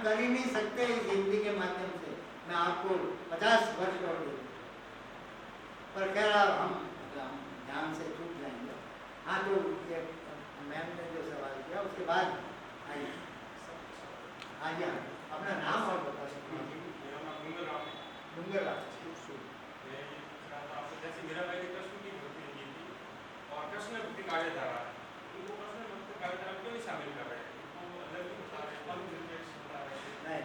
कर ही नहीं सकते इस हिंदी के माध्यम से, मैं आपको 50 वर्ष और दे दूं। पर कह रहा हम ध्यान से छूट जाएंगे। हाँ, तो ये मैम ने जो सवाल किया उसके बाद आइए। आइए, अपना नाम और बता सकते हैं? मेरा नाम डूंगर राम है। डूंगर राम। जैसे मेरा भाई कृष्ण की भक्ति की थी और कृष्ण भक्ति कार्यधारा है, उनको कृष्ण भक्ति कार्यधारा क्यों नहीं शामिल कर रहे हैं? उनको अलग ही बता रहे हैं, पंथ निरपेक्ष बता रहे हैं। नहीं,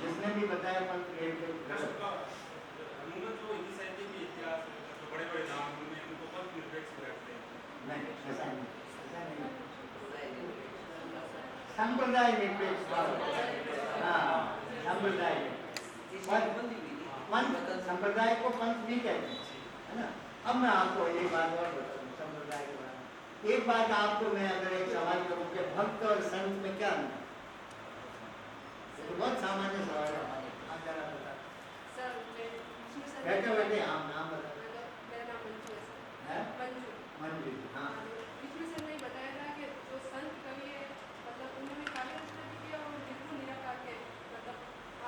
जिसने भी बताया पंथ कृष्ण का अमूमन जो हिंदी साहित्य के इतिहास जो बड़े बड़े नाम उनमें उनको पंथ निरपेक्ष रखते हैं। नहीं, ऐसा नहीं, संप्रदाय निरपेक्ष। हाँ, संप्रदाय पंथ, संप्रदाय को पंथ भी कहते हैं, है ना। अब मैं आपको एक बात और बताऊँ संप्रदाय के बारे में। एक बात आपको मैं अगर एक सवाल करूँ कि भक्त और संत में क्या अंतर है, तो बहुत सामान्य सवाल है, आप जरा बता। बैठे बैठे आप नाम बता। मेरा नाम मंजू है। मंजू, हाँ। इसमें सर ने बताया था कि जो संत कवि है, मतलब उन्होंने काव्य रचना भी किया और निर्गुण निराकार के मतलब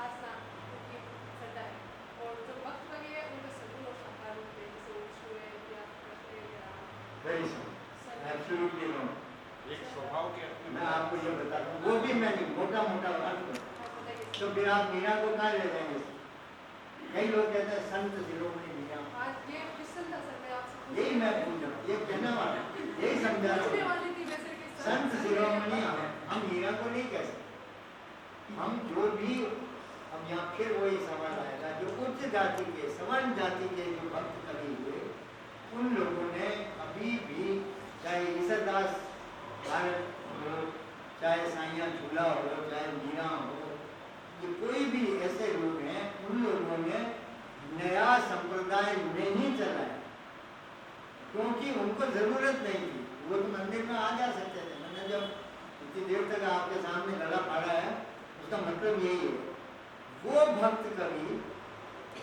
आस्था उनकी श्रद्धा है, और जो भक्त कवि है उनका सगुण और साकार रूप है, जैसे विष्णु है या कृष्ण है या वेरी एब्सोल्युटली नो। एक स्वभाव के अपने मैं आपको ये बताता हूँ, वो भी मैं नहीं, मोटा मोटा बात करूँ तो फिर आप मीरा को कहाँ ले जाएंगे? कई लोग कहते हैं संत शिरोमणि मीरा। आज ये क्वेश्चन था सर, मैं आपसे यही मैं पूछ रहा हूँ, ये कहने वाला, यही समझा पूछने रहा वाली हूँ। थी वैसे कि संत शिरोमणि हम मीरा को नहीं कह सकते। हम जो भी, अब यहाँ फिर वही सवाल आएगा, जो उच्च जाति के, सवर्ण जाति के जो भक्त कवि हुए, उन लोगों ने अभी भी, चाहे ईसरदास भारत हो, चाहे साइया झूला हो, चाहे मीरा हो, ये कोई भी ऐसे लोग हैं, उन लोगों ने नया संप्रदाय नहीं चलाया, क्योंकि उनको जरूरत नहीं थी। वो तो मंदिर में आ जा सकते थे। मैंने जब इतनी देर तक आपके सामने गला फाड़ा है, उसका मतलब यही है, वो भक्त कवि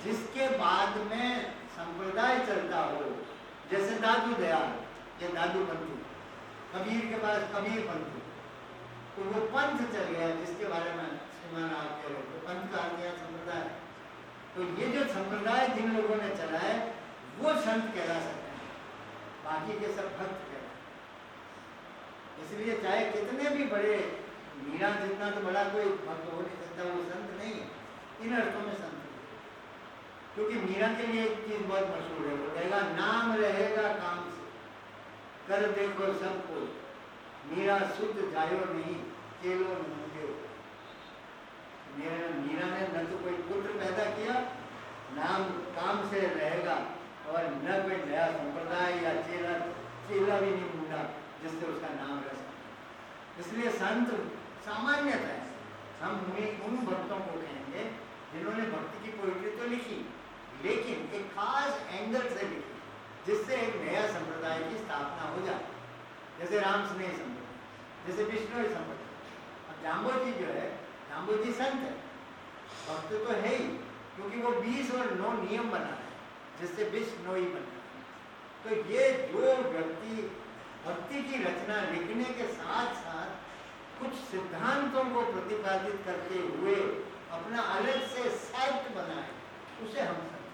जिसके बाद में संप्रदाय चलता हो, जैसे दादू दयाल या दादू पंथी, कबीर के पास कबीर पंथी, तो वो पंथ चल गया जिसके बारे में श्रीमान आप कह रहे थे, पंथ का अर्थ है संप्रदाय। तो ये जो संप्रदाय जिन लोगों ने चलाए वो संत कहला सकते हैं, बाकी के सब भक्त कहलाए। इसलिए चाहे कितने भी बड़े, मीरा जितना तो बड़ा कोई भक्त हो नहीं सकता, वो संत नहीं है इन अर्थों में संत है। क्योंकि मीरा के लिए एक चीज बहुत मशहूर है, वो कहेगा नाम रहेगा काम से, कर देखो सबको, मीरा शुद्ध जायो नहीं, केलो नूंगे। मीरा ने न तो कोई पुत्र पैदा किया, नाम काम से रहेगा, और न कोई नया संप्रदाय या चेला भी नहीं ढूंढा जिससे उसका नाम रह सके। इसलिए संत सामान्यतः है, हम उन भक्तों को कहेंगे जिन्होंने भक्ति की पोइट्री तो लिखी, लेकिन एक खास एंगल से लिखी, जिससे एक नया संप्रदाय की स्थापना हो जाए, जैसे राम स्नेह संप्रदाय, जैसे विष्णु संप्रदाय। अब जाम्बोजी जो है, जाम्बोजी संत है, भक्त तो है ही, क्योंकि वो 20 और 9 नियम बना है जिससे विष्णोई बना है। तो ये जो व्यक्ति भक्ति की रचना लिखने के साथ साथ कुछ सिद्धांतों को प्रतिपादित करते हुए अपना अलग से साहित्य बनाए, उसे हम संत।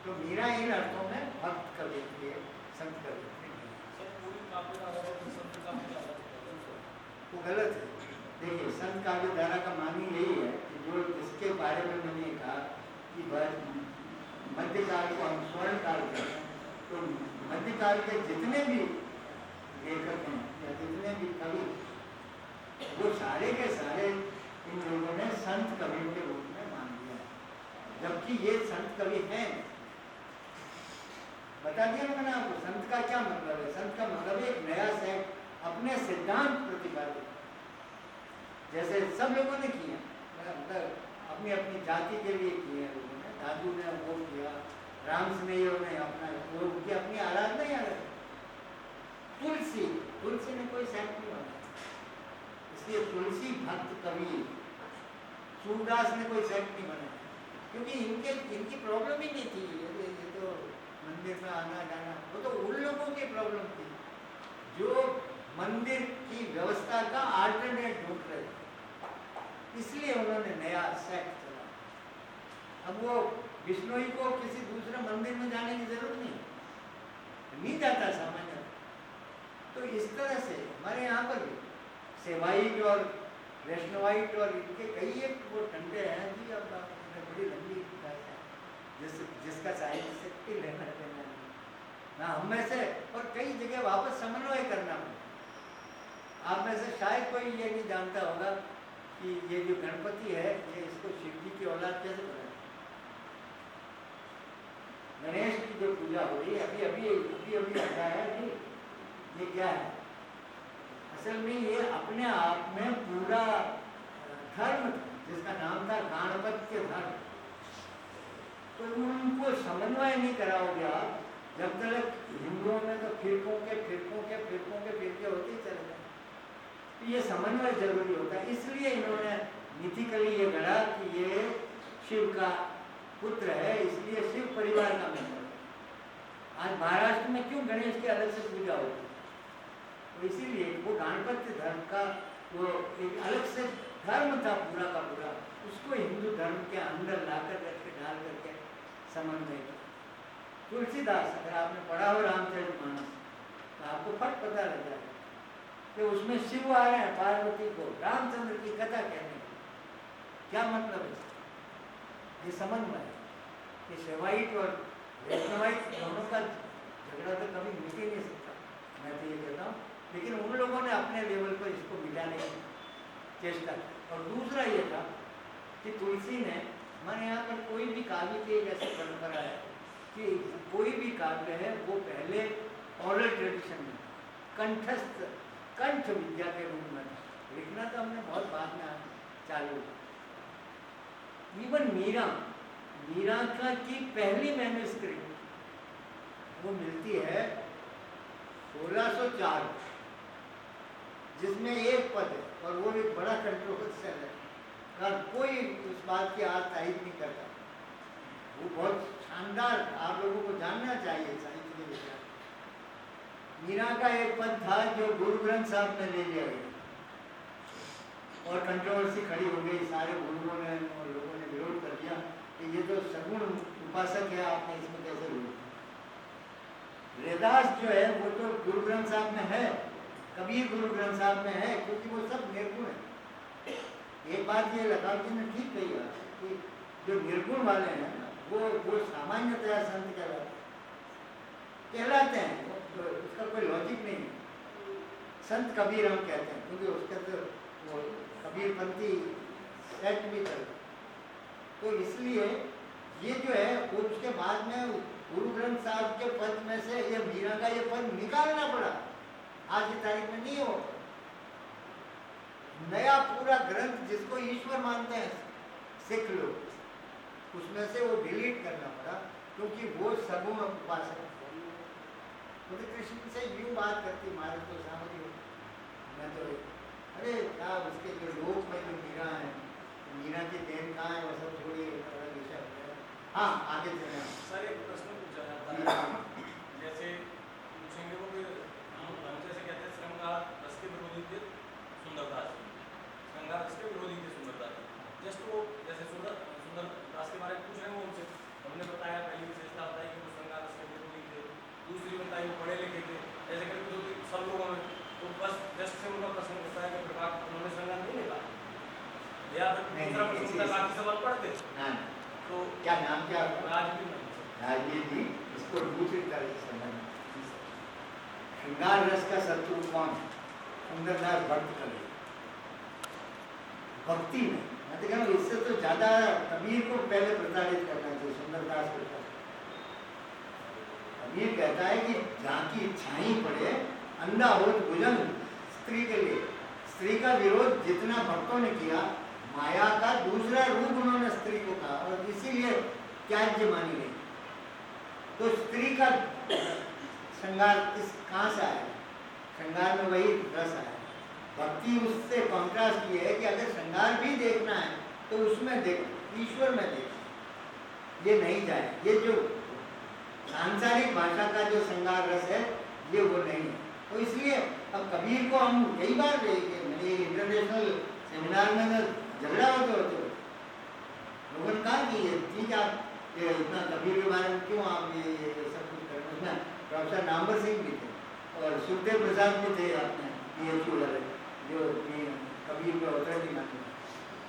तो मीरा इन अर्थों में भक्त कवि के संत कवि वो गलत है। देखिए, संत काव्य धारा का मानी यही है कि जो जिसके बारे में मैंने कहा कि मध्यकाल को हम स्वर्ण काल कहते हैं, तो मध्यकाल के जितने भी लेखक हैं या जितने भी कवि, वो सारे के सारे इन लोगों ने संत कवि के रूप में मान लिया, जबकि ये संत कवि हैं। बता दिया मैंने आपको संत का क्या मतलब है। संत का मतलब एक नया सेट, अपने सिद्धांत प्रतिपादित, जैसे सब लोगों ने किया, मतलब अपनी अपनी जाति के लिए किया लोगों ने। दादू ने वो किया, राम स्नेह ने अपना वो की अपनी आराधना ही आराधना। तुलसी ने कोई सेट नहीं बनाया, इसलिए तुलसी भक्त कवि। सूरदास ने कोई सेट नहीं बनाया, क्योंकि इनकी प्रॉब्लम ही नहीं थी ये तो मंदिर में आना जाना, वो तो उन लोगों की प्रॉब्लम थी जो मंदिर की व्यवस्था का आल्टरनेट सेक्ट चला। अब वो बिश्नोई को किसी दूसरे मंदिर में जाने की जरूरत नहीं जाता सामान्य। तो इस तरह से हमारे यहाँ पर भी सेवाइट और वैष्णवाइट और इनके कई एक वो ठंडे हैं जी। अब बड़ी लंबी जिसका साहित्य लेना देना ना हम में से, और कई जगह वापस समन्वय करना पड़ा। आप में से शायद कोई ये नहीं जानता होगा कि ये जो गणपति है ये इसको शिव जी की औलाद कैसे बना। गणेश की जो पूजा हो रही है अभी आता है जी, ये क्या है? असल में ये अपने आप में पूरा धर्म जिसका नाम था गणपत्य धर्म, तो उनको समन्वय नहीं कराओगे आप जब तक हिंदुओं में तो फिरकों के होते ही चले जाए। तो ये समन्वय जरूरी होता है, इसलिए इन्होंने मिथिकली ये गढ़ा कि ये शिव का पुत्र है, इसलिए शिव परिवार का मेंबर। आज महाराष्ट्र में क्यों गणेश की अलग से पूजा होती है? तो इसीलिए वो गणपत्य धर्म का वो एक अलग से धर्म था पूरा का पूरा, उसको हिंदू धर्म के अंदर लाकर करके डाल करके समन्वय किया। तुलसीदास, अगर आपने पढ़ा हो रामचरितमानस तो आपको फट पता लग जाएगा कि उसमें शिव आ रहे हैं पार्वती को रामचंद्र की कथा कहने की। क्या मतलब है? ये समन्वय है। ये सेवाइट और वैष्णवाइट दोनों का झगड़ा तो कभी मिट ही नहीं सकता, मैं तो ये कहता हूँ। लेकिन उन लोगों ने अपने लेवल पर इसको मिटाने की चेष्टा की। और दूसरा ये था कि तुलसी ने, हमारे यहाँ पर कोई भी काव्य की एक ऐसी परंपरा है कि कोई भी काव्य है वो पहले ओरल ट्रेडिशन में कंठ विद्या के रूप में था। लिखना तो हमने बहुत बाद में चालू। इवन मीरा का की पहली मैन्युस्क्रिप्ट वो मिलती है 1604, जिसमें एक पद है और वो एक बड़ा कंट्रोवर्शियल है, कारण कोई उस बात की आज तारीफ नहीं करता। वो बहुत शानदार, आप लोगों को जानना चाहिए साहित्य के विषय। मीरा का एक पद था जो गुरु ग्रंथ साहब में ले लिया गया और कंट्रोवर्सी खड़ी हो गई। सारे गुरुओं ने और लोगों ने विरोध कर दिया कि ये तो सगुण उपासक है, आपने इसमें कैसे विरोध। वेदास जो है वो तो गुरु ग्रंथ साहब में है, कबीर गुरु ग्रंथ साहब में है, क्योंकि वो सब निर्गुण है। एक बात ये लखाव जी ने ठीक कही है कि जो निर्गुण वाले हैं वो सामान्यतया संत कहलाते हैं, तो उसका कोई लॉजिक नहीं है। संत कबीर हम कहते हैं क्योंकि उसका तो वो कबीरपंथी सेट भी चलता। तो इसलिए ये जो है उसके बाद में गुरु ग्रंथ साहब के पद में से ये मीरा का ये पद निकालना पड़ा। आज की तारीख में नहीं हो, नया पूरा ग्रंथ जिसको ईश्वर मानते हैं सिख लोग, उसमें से वो डिलीट करना पड़ा क्योंकि वो सगुण उपासक। तो कृष्ण से यूं बात करती, मारे तो सामने मैं तो अरे क्या उसके जो लोक में जो मीरा है, मीरा की देन कहाँ है, वो सब छोड़िए, अलग विषय हो गया। हाँ आगे चले। सर एक प्रश्न पूछा जाता है, जैसे पूछेंगे वो हम जैसे कहते हैं श्रृंगार रस के विरोधी थे सुंदरता, श्रृंगार रस के विरोधी थे सुंदरता। जस्ट वो जैसे सुंदर दास के बारे में पूछ रहे हैं वो उनसे, हमने बताया पहली विशेषता बताई कि वो श्रृंगार रस के विरोधी थे, दूसरी बताई वो पढ़े लिखे थे। ऐसे करके सब लोगों में तो बस जस्ट से उनका प्रश्न होता है कि प्रभाव उन्होंने श्रृंगार नहीं लिखा या फिर दूसरा प्रश्न बाकी सवाल पढ़ते। तो क्या नाम क्या? राजवीर जी। इसको दूसरी तरह से समझना, श्रृंगार रस का शत्रु कौन? सुंदरदास भक्त कवि। भक्ति में मैं तो कहूँ इससे तो ज्यादा कबीर को पहले प्रताड़ित करना चाहिए सुंदरदास को। कबीर कहता है कि जहाँ की इच्छाएं पड़े अंधा हो भुजंग स्त्री के लिए। स्त्री का विरोध जितना भक्तों ने किया, माया का दूसरा रूप उन्होंने स्त्री को कहा और इसीलिए त्याज्य मानी गई। तो स्त्री का श्रृंगार इस कहाँ से आया? श्रृंगार में वही रस आया। भक्ति उससे कॉन्ट्रास्ट ये है कि अगर श्रृंगार भी देखना है तो उसमें देखो, ईश्वर में देखो, ये नहीं जाए। ये जो सांसारिक भाषा का जो श्रृंगार रस है ये वो नहीं है। तो इसलिए अब कबीर को हम कई बार देखेंगे, इंटरनेशनल सेमिनार में झगड़ा होते उन्होंने कहा कि ये ठीक है, आप ये इतना कबीर के बारे में क्यों आप ये सब कुछ कर रहे हैं। प्रोफेसर नामवर सिंह भी थे और सुखदेव प्रसाद भी थे अपने PhD वाले, जो कबीर के अवतरण ही माने।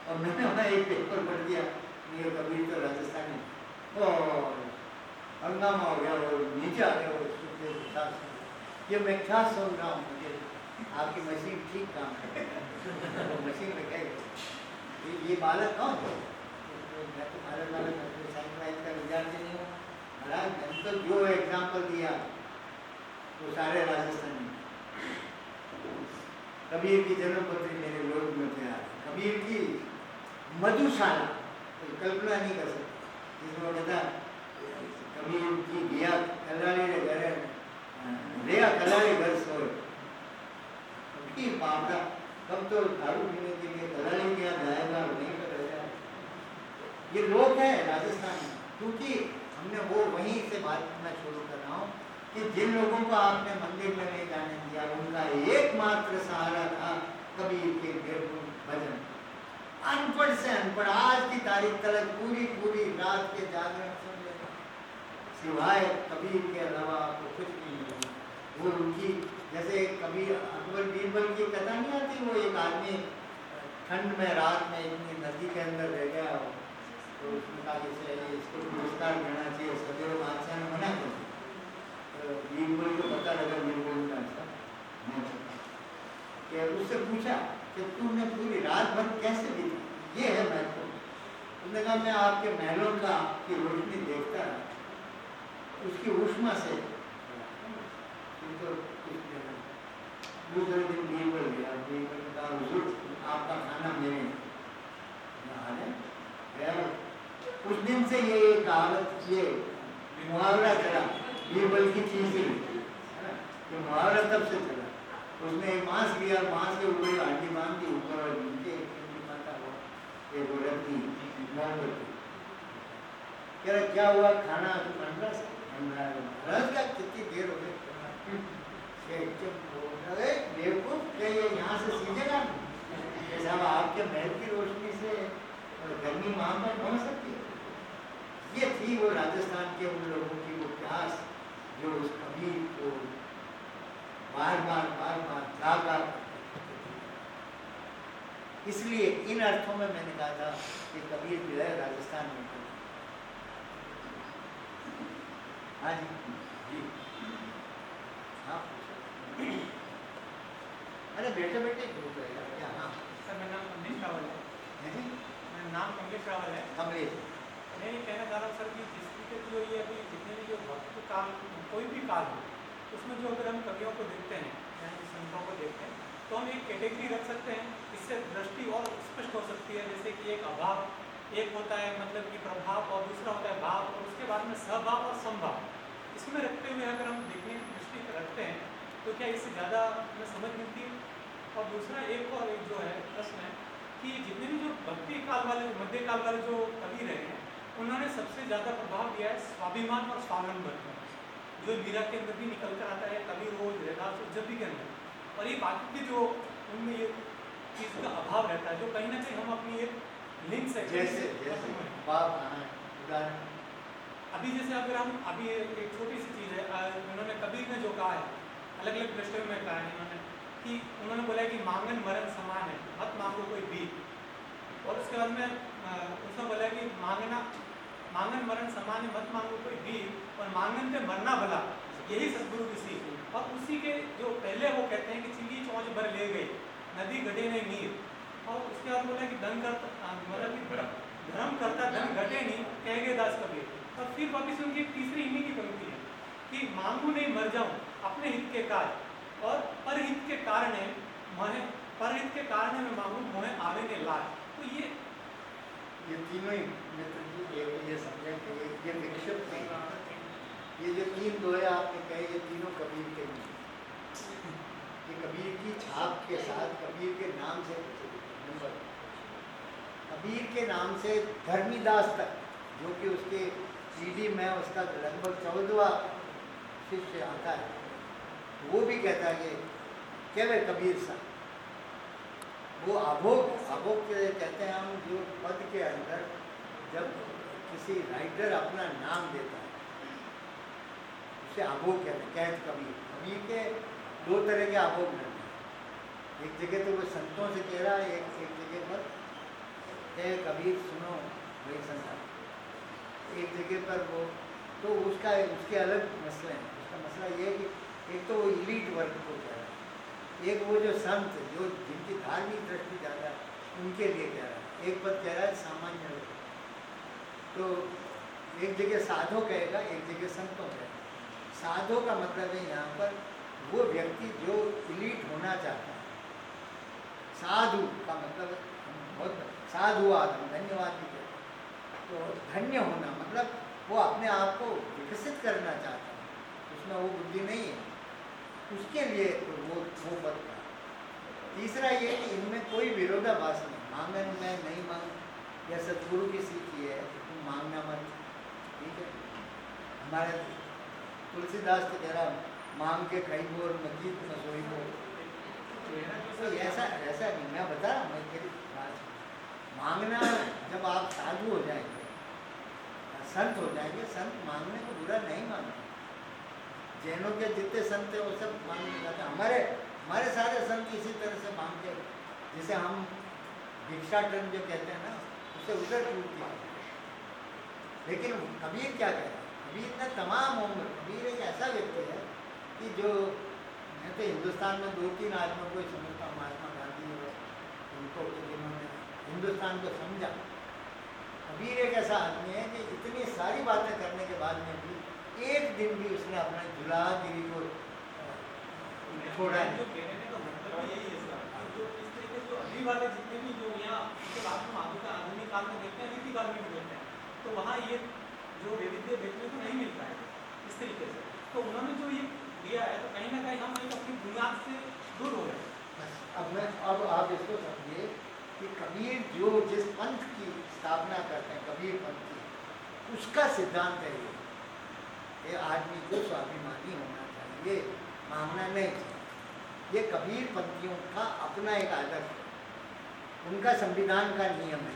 और मैंने वहाँ एक पेपर पढ़ दिया, ये कबीर तो राजस्थानी, और हंगामा हो गया, वो नीचे आ गया वो सुखदेव प्रसाद सिंह। ये मैं क्या सुन रहा हूँ, मुझे आपकी मशीन ठीक काम करे, वो मशीन में कहे ये बालक कौन है? मैं तो बालक साइंस वाइंस का विद्यार्थी नहीं हूँ महाराज, मैंने तो जो एग्जाम्पल दिया वो सारे राजस्थानी। कबीर की जन्मपत्री मेरे लोग में थे, कबीर की मधुशाला तो कल्पना नहीं कर सकते, जिसमें कहता कबीर की दिया कलाली रे घरे रेया कलाली घर सोए। कबीर बापरा कब तो दारू पीने के लिए कलाली के यहाँ जाएगा, नहीं कर जाएगा। ये लोग हैं राजस्थान में, क्योंकि हमने वो वहीं से बात करना शुरू कर रहा हूँ कि जिन लोगों को आपने मंदिर में नहीं जाने दिया, उनका एकमात्र सहारा था कबीर के निर्गुण भजन। अनपढ़ से अनपढ़ आज की तारीख तक पूरी रात के जागरण सुन लेना, सिवाय कबीर के अलावा आपको कुछ नहीं मिलेगा। वो उनकी जैसे कबीर अकबर बीरबल की कथा नहीं आती, वो एक आदमी ठंड में रात में इतनी नदी के अंदर रह गया, तो उसने कहा कि इसको पुरस्कार देना चाहिए, सदैव बादशाह ने मना कर दिया। तो बीरबल को पता लगा, बीरबल का ऐसा कि उससे पूछा कि तूने पूरी रात भर कैसे बीती, ये है महत्व। उसने कहा मैं आपके महलों का की रोशनी देखता रहा, उसकी उष्मा से तो दूसरे दिन बीरबल गया, बीरबल ने कहा हुजूर आपका खाना मेरे यहाँ है। उस दिन से ये कहावत, ये मुहावरा चला, बीरबल की चीज है ना, तो मुहावरा तब से चला। उसने एक मांस लिया, मांस के ऊपर हड्डी बांध दी, ऊपर और नीचे माता हुआ एक रखी मोमबत्ती। कह रहा क्या हुआ, खाना तो बन रहा है, क्या कितनी देर हो गई, बेवकूफ क्या ये यहाँ से सीधेगा? साहब आपके महल की रोशनी से गर्मी वहाँ पर पहुँच सकती है। ये थी वो राजस्थान के उन लोगों की वो प्यास, जो उस कबीर को बार बार इसलिए इन अर्थों में मैंने कहा था कि कबीर जो है राजस्थान में। हाँ जी, हाँ अरे बेटे ग्रुप है क्या? हाँ सर मेरा नाम कमलेश रावल है। मेरा नाम कमलेश रावल है। कमलेश, मैं ये कहना चाह रहा हूँ सर कि जिस तरीके जो ये अभी जितने भी जो भक्त काल कोई भी काल हो, उसमें जो अगर हम कवियों को देखते हैं यानी संतों को देखते हैं, तो हम एक कैटेगरी रख सकते हैं, इससे दृष्टि और स्पष्ट हो सकती है। जैसे कि एक अभाव एक होता है, मतलब कि प्रभाव, और दूसरा होता है भाव, और उसके बाद में सहभाव और संभाव। इसमें रखते हुए अगर हम देखने की दृष्टि रखते हैं तो क्या इससे ज़्यादा हमें समझ मिलती है। और दूसरा एक और एक जो है प्रश्न है कि जितने भी जो भक्ति काल वाले, मध्यकाल वाले जो कवि रहे हैं, उन्होंने सबसे ज़्यादा प्रभाव दिया है स्वाभिमान और स्वावलंबन पर, जो मीरा के अंदर भी निकल कर आता है, कवि रोज रैदास जब के अंदर। और ये बाकी के जो उनमें ये चीज़ का अभाव रहता है, जो कहीं ना कहीं हम अपनी एक लिंक से अभी जैसे अगर हम अभी एक छोटी सी चीज़ है, उन्होंने कबीर ने जो कहा है, अलग अलग दृष्टियों में कहा है इन्होंने, कि उन्होंने बोला है कि मांगन मरण समान है, मत मांगो कोई भीख। और उसके बाद में उसने बोला है कि मांगन मरण समान है, मत मांगो कोई भीख, और मांगन पे मरना भला, यही सदगुरु की सीख। और उसी के जो पहले वो कहते हैं कि चिली चौंच भर ले गई, नदी गढ़े नहीं नीर। और उसके बाद बोला कि धन करता, मतलब कि धर्म करता धन घटे नहीं, कह गए दास कबीर। और फिर वापिस उनकी तीसरी इन्हीं की पंक्ति है कि मांगू नहीं मर जाऊं अपने हित के कार्य, और परहित के कारण है मोहे, परहित के कारण है मैं मांगू मोहे आवे ने लाज। तो ये तीनों ही मित्र जी ये समझें कि ये विक्षिप्त नहीं, ये जो तीन दोहे आपने कहे, ये तीनों कबीर के नहीं, ये कबीर की छाप के साथ कबीर के नाम से नंबर, कबीर के नाम से धर्मीदास तक, जो कि उसके सीडी में उसका लगभग 14वां शिष्य आता है, वो भी कहता है कि क्या वे कबीर सा, वो अभोग के कहते हैं हम, जो पद के अंदर जब किसी राइटर अपना नाम देता है उसे आभोग कहते हैं, कैद कबीर। कबीर के दो तरह के आभोग मिलते हैं। एक जगह तो वो संतों से कह रहा है, एक जगह पर कह कबीर सुनो वही संसार। एक जगह पर वो तो उसके अलग मसले हैं। उसका मसला ये है कि एक तो वो इलीट वर्ग को कह रहा है, एक वो जो संत जो जिनकी धार्मिक दृष्टि ज़्यादा है उनके लिए कह रहा है, एक पर कह रहा है सामान्य लोग। तो एक जगह साधो कहेगा, एक जगह संतों कहेगा। साधो का मतलब है यहाँ पर वो व्यक्ति जो इलीट होना चाहता है। साधु का मतलब बहुत साधुवाद, हम धन्यवाद भी कहते हैं। तो धन्य होना मतलब वो अपने आप को विकसित करना चाहता है, उसमें वो बुद्धि नहीं है, उसके लिए तो वो पद का। तीसरा ये कि इनमें कोई विरोधाभास नहीं, मांगन में नहीं मांग या सदगुरु की सीख ये है कि तुम मांगना मत, ठीक है। हमारे तुलसीदास तो कह रहा मांग के कई बोर मजीद में सोई बोर। तो ऐसा नहीं, मैं बता रहा हूँ, मैं तेरी बात मांगना, जब आप साधु हो जाएंगे, संत हो जाएंगे, संत मांगने को बुरा नहीं मानते। जैनों के जितने संत हैं वो सब मांगने जाते हैं। हमारे सारे संत इसी तरह से मांगते हैं, जिसे हम भिक्षाटन जो कहते हैं ना, उससे उधर टूटती है। लेकिन कबीर क्या कह रहा है? कबीर ने तमाम उम्र, कबीर एक ऐसा व्यक्ति है कि जो, मैं तो हिंदुस्तान में 2-3 आदमियों को ही समझता हूँ, महात्मा गांधी और उनको, जिन्होंने हिंदुस्तान को समझा। कबीर एक ऐसा आदमी है कि इतनी सारी बातें करने के बाद में भी एक दिन भी उसने अपना जुलागिरी को छोड़ा नहीं। जो कहने का मतलब यही है सर, जो इस तरीके से जो अभी वाले जितने भी जो यहाँ उसके बाद में आधुनिक काल में देखते हैं, रीति काल में भी देखते हैं, तो वहाँ ये जो वैविध्य देखने को नहीं मिलता है इस तरीके से। तो उन्होंने जो ये दिया है, तो कहीं ना कहीं हम अपनी बुनियाद से दूर हो रहे हैं। अब आप इसको समझिए कि कबीर जो जिस पंथ की स्थापना करते हैं, कबीर पंथ की, उसका सिद्धांत है ये आदमी को स्वाभिमानी होना चाहिए, मांगना नहीं चाहिए। ये कबीर पंथियों का अपना एक आदर्श है, उनका संविधान का नियम है,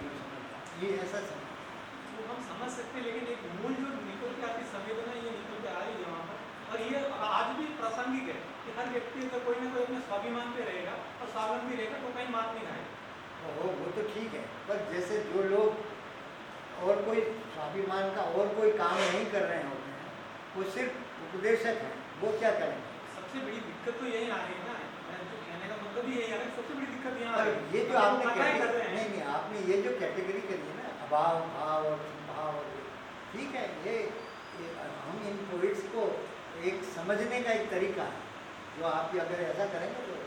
ये ऐसा समझ। वो हम समझ सकते हैं, लेकिन एक मूल जो निकल के आती संवेदना ये निकल के आ रही है वहाँ पर, और ये आज भी प्रासंगिक है कि हर व्यक्ति अगर कोई ना कोई अपने स्वाभिमान पे रहेगा और स्वावलंबी रहेगा तो कहीं मात नहीं खाएगा। वो तो ठीक है, पर जैसे जो लोग और कोई स्वाभिमान का और कोई काम नहीं कर रहे होते हैं, वो सिर्फ उपदेशक हैं, वो क्या करेंगे? सबसे बड़ी दिक्कत तो यही आ रही है ना, जो कहने का मतलब ही यही है ना, सबसे बड़ी दिक्कत यहाँ आ पर रही है। ये जो आपने कैटेगरी नहीं, आपने ये जो कैटेगरी करी है ना, अभाव, भाव और संभाव, ठीक है, ये हम इन पोइट्स को एक समझने का एक तरीका है, जो आप अगर ऐसा करेंगे तो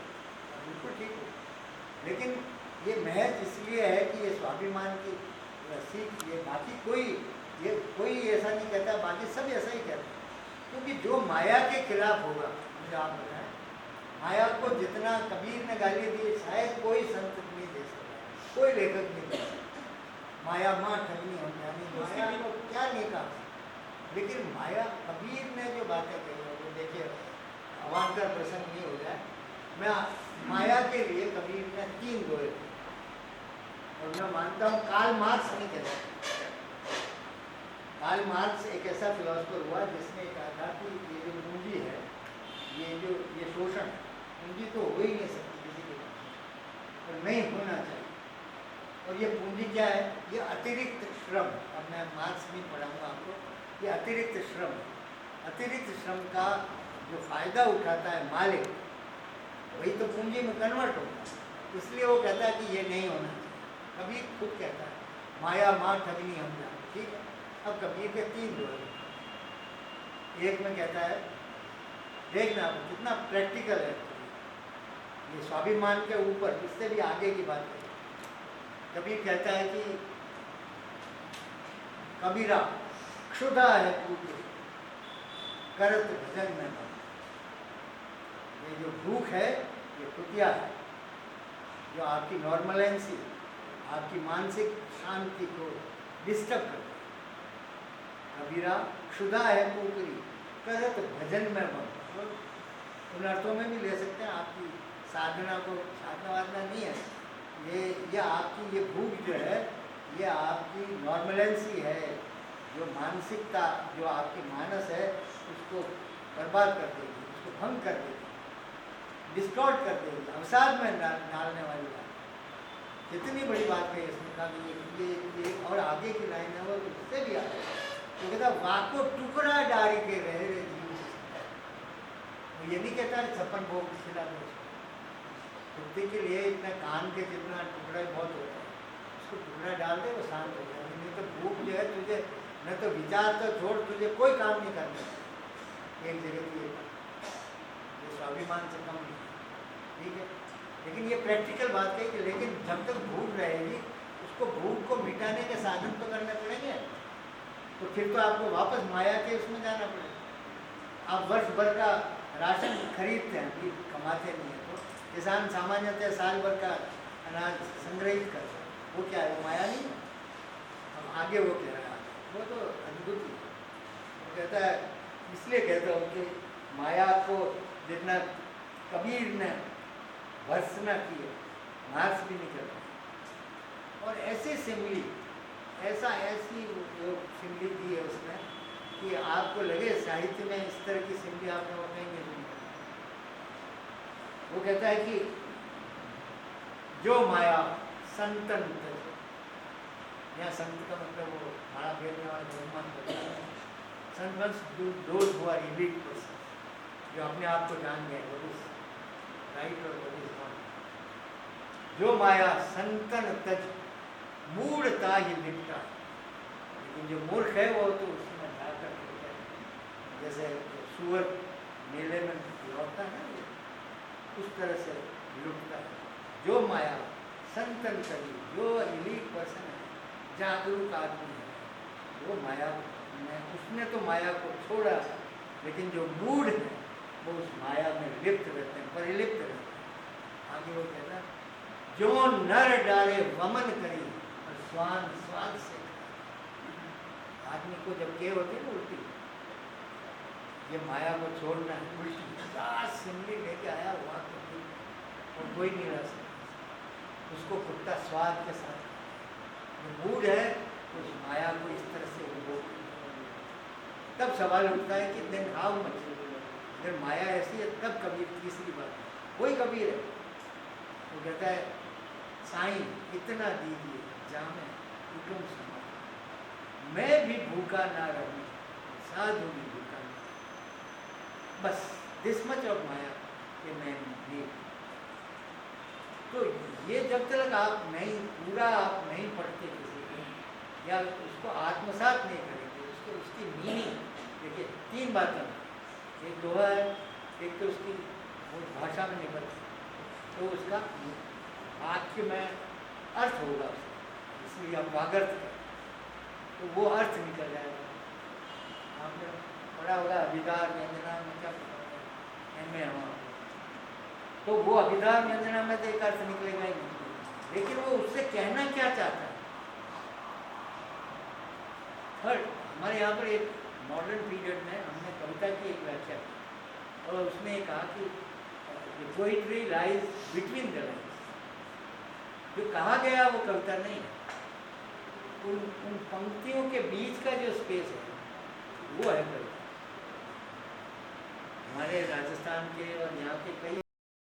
बिल्कुल ठीक हो। लेकिन ये महज इसलिए है कि ये स्वाभिमान की सीख, ये बाकी कोई ऐसा नहीं कहता, बाकी सब ऐसा ही कहते हैं। क्योंकि जो माया के खिलाफ होगा, मुझे आप बताएं, माया को जितना कबीर ने गाली दी शायद कोई संत नहीं दे सकता, कोई लेखक नहीं दे सकता। माया माँ ठगनी हम जानी, माया को क्या नहीं कहा। लेकिन माया, कबीर ने जो बातें कही है, वो देखिए अवान्तर प्रसंग नहीं हो जाए, मैं माया के लिए कबीर ने 3 दोहे थे, और मैं मानता हूँ कार्ल मार्क्स नहीं कहता। कार्ल मार्क्स एक ऐसा फिलोसफर हुआ जिसने कहा था कि ये जो पूंजी है, ये शोषण है, पूंजी तो हो ही नहीं सकती किसी के पास, और नहीं होना चाहिए। और ये पूंजी क्या है? ये अतिरिक्त श्रम। अब मैं मार्क्स नहीं पढ़ाऊँगा आपको, ये अतिरिक्त श्रम, अतिरिक्त श्रम का जो फायदा उठाता है मालिक, वही तो पूंजी में कन्वर्ट होता है। इसलिए वो कहता है कि ये नहीं होना चाहिए। कबीर खुद कहता है माया माँ ठगनी हम जान, ठीक है। अब कबीर के 3 दोहे, एक में कहता है, देखना कितना प्रैक्टिकल है, ये स्वाभिमान के ऊपर, इससे भी आगे की बात है। कबीर कहता है कि कबीरा क्षुधा है पूज्य करत भजन में मन। ये जो भूख है, ये कुतिया है, जो आपकी नॉर्मलेंसी, आपकी मानसिक शांति को डिस्टर्ब करता है। कबीरा क्षुधा है पोकरी करत भजन में मन। उन अर्थों में भी ले सकते हैं, आपकी साधना को, साधना वाधना नहीं है, ये आपकी ये भूख जो है, ये आपकी नॉर्मलेंसी है, जो मानसिकता, जो आपकी मानस है, उसको बर्बाद कर देगी, उसको भंग कर देगी, डिस्टॉर्ट कर देगी, अवसाद में डालने वाली बात। कितनी बड़ी बात है इसमें कहा कि ये और आगे की लाइन है वो इससे भी आगे, तो कहता वाको टुकड़ा डारी के रहे जीव। वो ये नहीं कहता 56 भोग खिला दो कुत्ते के लिए, इतना कान के जितना टुकड़ा बहुत होता है, उसको टुकड़ा डाल दे वो शांत हो जाए। नहीं तो भूख जो है तुझे न तो विचार तो छोड़, तुझे कोई काम नहीं करना एक जगह की ये स्वाभिमान से कम नहीं, ठीक है। लेकिन ये प्रैक्टिकल बात है कि लेकिन जब तक भूख रहेगी उसको भूख को मिटाने के साधन तो करने पड़ेंगे, तो फिर तो आपको वापस माया के उसमें जाना पड़ेगा। आप वर्ष भर का राशन खरीदते हैं, अभी कमाते नहीं है, तो किसान सामान्यतः साल भर का अनाज संग्रहित करता है, वो क्या है, वो माया नहीं है। अब आगे वो कह रहा है, वो तो अद्भुत है। वो कहता है, इसलिए कहता हूँ कि माया को जितना कबीर ने भर्त्सना की है, मार्क्स भी नहीं करता। और ऐसी सिमली, ऐसी सिमली दी है उसने कि आपको लगे साहित्य में इस तरह की सिमली आपने वो कहीं नहीं सुनी। वो कहता है कि जो माया संतन, यहाँ संत का मतलब वो माला फेरने वाले भगवान करता है। Sant means those who are elite person, जो अपने आप को जान गए, वो इस राइट और वो इस रॉन्ग। जो माया संतन तज मूढ़ता ही लिपटा, लेकिन जो मूर्ख है वो तो उसमें जाकर के जैसे सुअर मेले में लौटता है ना, उस तरह से लुटता है। जो माया संतन तजी, जो एलीट पर्सन है, जागरूक आदमी है, वो माया में, उसने तो माया को छोड़ा, लेकिन जो मूढ़ है वो उस माया में लिप्त रहते हैं, परिलिप्त रहते हैं। आगे वो कहता है, जो नर डाले वमन करी और स्वान स्वाद से। आदमी को जब के होती है ना उल्टी, ये माया को छोड़ना है, उल्टी सिमली लेके आया हुआ तो और कोई नहीं रह सकता, उसको कुत्ता स्वाद के साथ। जो मूड है उस माया को इस तरह से वो, तब सवाल उठता है कि देन हाउ मच, अगर माया ऐसी है तब कबीर, तीसरी बात कोई कबीर है वो कहता है, साईं इतना दीजिए जामे कुटुंब समा, मैं भी भूखा ना रहूं, साधु भी भूखा ना, बस दिस मच ऑफ माया कि मैं नहीं। तो ये जब तक आप नहीं पूरा आप नहीं पढ़ते किसी को या उसको आत्मसात नहीं करेंगे, उसको उसकी मीनिंग देखिए, तीन बातें, एक दोहा है, एक तो उसकी वो भाषा में निकल, तो उसका वाक्य में अर्थ होगा उसका, इसलिए आप वागर्थ करें तो वो अर्थ निकल जाएगा। आपने पढ़ा होगा अभिधार व्यंजना में, क्या में हुआ, तो वो अभिधार व्यंजना में तो एक अर्थ निकलेगा ही नहीं, लेकिन वो उससे कहना क्या चाहता है। थर्ड, हमारे यहाँ पर एक मॉडर्न पीरियड में हमने कविता की एक व्याख्या की और उसने कहा कि poetry lies between the lines, जो कहा गया वो कविता नहीं है, उन पंक्तियों के बीच का जो स्पेस है वो है कविता। हमारे राजस्थान के और यहाँ के कई